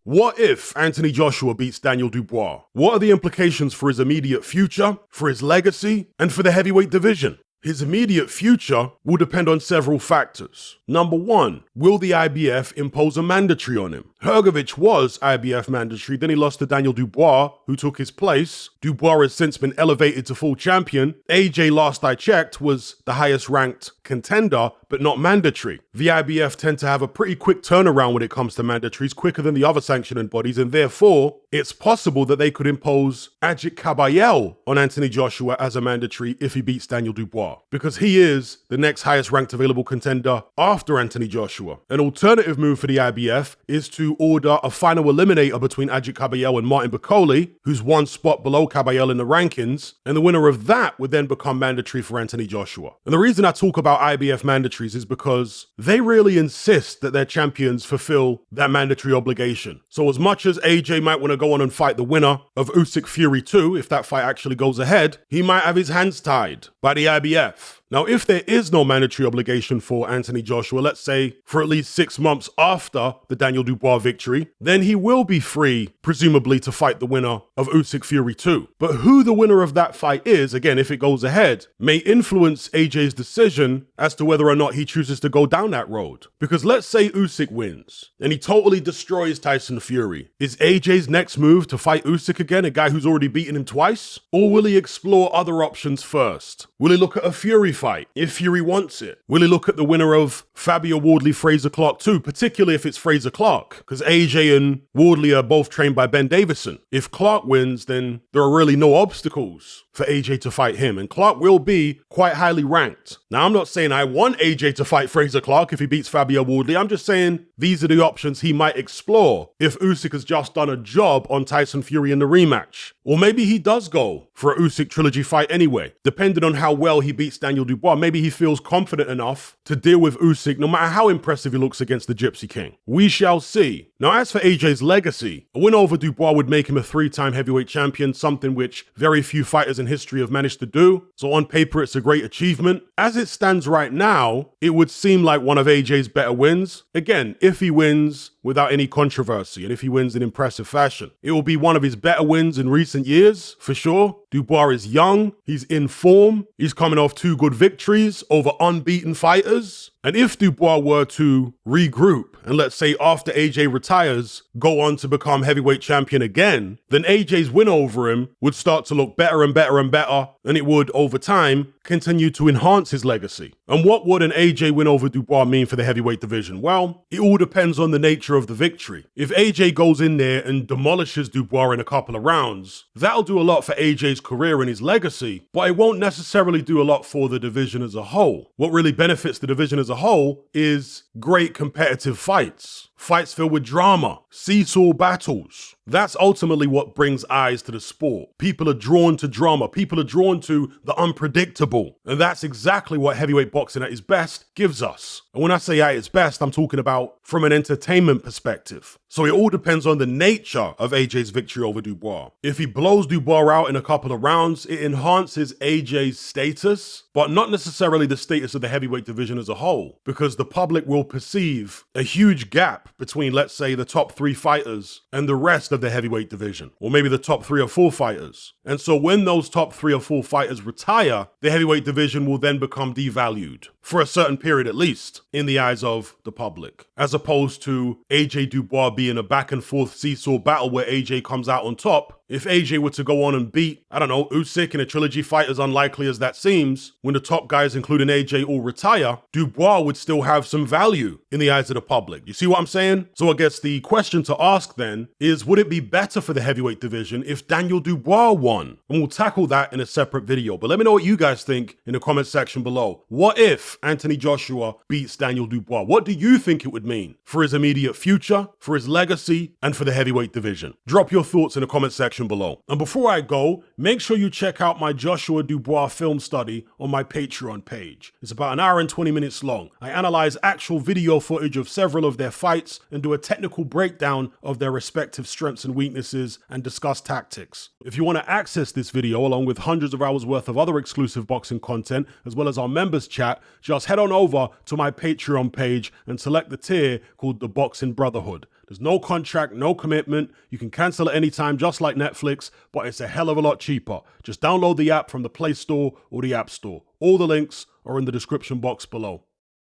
What if Anthony Joshua beats Daniel Dubois? What are the implications for his immediate future, for his legacy, and for the heavyweight division? His immediate future will depend on several factors. Number one, will the IBF impose a mandatory on him? Hrgović was IBF mandatory, then he lost to Daniel Dubois, who took his place. Dubois has since been elevated to full champion. AJ, last I checked, was the highest ranked contender, but not mandatory. The IBF tend to have a pretty quick turnaround when it comes to mandatories, quicker than the other sanctioning bodies, and therefore, it's possible that they could impose Agit Kabayel on Anthony Joshua as a mandatory if he beats Daniel Dubois, because he is the next highest ranked available contender after Anthony Joshua. An alternative move for the IBF is to order a final eliminator between Agit Kabayel and Martin Bakole, who's one spot below Kabayel in the rankings, and the winner of that would then become mandatory for Anthony Joshua. And the reason I talk about IBF mandatories is because they really insist that their champions fulfill that mandatory obligation. So as much as AJ might want to go on and fight the winner of Usyk Fury 2, if that fight actually goes ahead, he might have his hands tied by the IBF. Now, if there is no mandatory obligation for Anthony Joshua, let's say for at least 6 months after the Daniel Dubois victory, then he will be free, presumably, to fight the winner of Usyk Fury 2. But who the winner of that fight is, again, if it goes ahead, may influence AJ's decision as to whether or not he chooses to go down that road. Because let's say Usyk wins and he totally destroys Tyson Fury. Is AJ's next move to fight Usyk again, a guy who's already beaten him twice? Or will he explore other options first? Will he look at a Fury fight if Fury wants it? Will he look at the winner of Fabio Wardley-Fraser Clark too, particularly if it's Fraser Clark? Because AJ and Wardley are both trained by Ben Davison. If Clark wins, then there are really no obstacles for AJ to fight him, and Clark will be quite highly ranked. Now, I'm not saying I want AJ to fight Fraser Clark if he beats Fabio Wardley. I'm just saying these are the options he might explore if Usyk has just done a job on Tyson Fury in the rematch. Or maybe he does go for a Usyk trilogy fight anyway, depending on how well he beats Daniel Dubois. Maybe he feels confident enough to deal with Usyk no matter how impressive he looks against the Gypsy King. We shall see. Now, as for AJ's legacy, a win over Dubois would make him a 3-time heavyweight champion, something which very few fighters in history have managed to do. So on paper, it's a great achievement. As it stands right now, it would seem like one of AJ's better wins. Again, if he wins without any controversy, and if he wins in impressive fashion, it will be one of his better wins in recent years, for sure. Dubois is young, he's in form, he's coming off 2 good victories over unbeaten fighters. And if Dubois were to regroup, and let's say after AJ retires, go on to become heavyweight champion again, then AJ's win over him would start to look better and better and better, and it would, over time, continue to enhance his legacy. And what would an AJ win over Dubois mean for the heavyweight division? Well, it all depends on the nature of the victory. If AJ goes in there and demolishes Dubois in a couple of rounds, that'll do a lot for AJ's career and his legacy, but it won't necessarily do a lot for the division as a whole. What really benefits the division as a whole is great competitive fights. Fights filled with drama, seesaw battles. That's ultimately what brings eyes to the sport. People are drawn to drama. People are drawn to the unpredictable. And that's exactly what heavyweight boxing at its best gives us. And when I say at its best, I'm talking about from an entertainment perspective. So it all depends on the nature of AJ's victory over Dubois. If he blows Dubois out in a couple of rounds, it enhances AJ's status, but not necessarily the status of the heavyweight division as a whole, because the public will perceive a huge gap between, let's say, the top 3 fighters and the rest of the heavyweight division, or maybe the top 3 or 4 fighters. And so when those top 3 or 4 fighters retire, the heavyweight division will then become devalued, for a certain period at least, in the eyes of the public, as opposed to AJ Dubois being a back and forth seesaw battle where AJ comes out on top. If AJ were to go on and beat, Usyk in a trilogy fight, as unlikely as that seems, when the top guys, including AJ, all retire, Dubois would still have some value in the eyes of the public. You see what I'm saying? So I guess the question to ask then is, would it be better for the heavyweight division if Daniel Dubois won? And we'll tackle that in a separate video. But let me know what you guys think in the comment section below. What if Anthony Joshua beats Daniel Dubois? What do you think it would mean for his immediate future, for his legacy, and for the heavyweight division? Drop your thoughts in the comment section below. And before I go, make sure you check out my Joshua Dubois film study on my Patreon page. It's about 1 hour and 20 minutes long. I analyze actual video footage of several of their fights and do a technical breakdown of their respective strengths and weaknesses and discuss tactics. If you want to access this video along with hundreds of hours worth of other exclusive boxing content, as well as our members chat, just head on over to my Patreon page and select the tier called the Boxing Brotherhood. There's no contract, no commitment. You can cancel at any time, just like Netflix, but it's a hell of a lot cheaper. Just download the app from the Play Store or the App Store. All the links are in the description box below.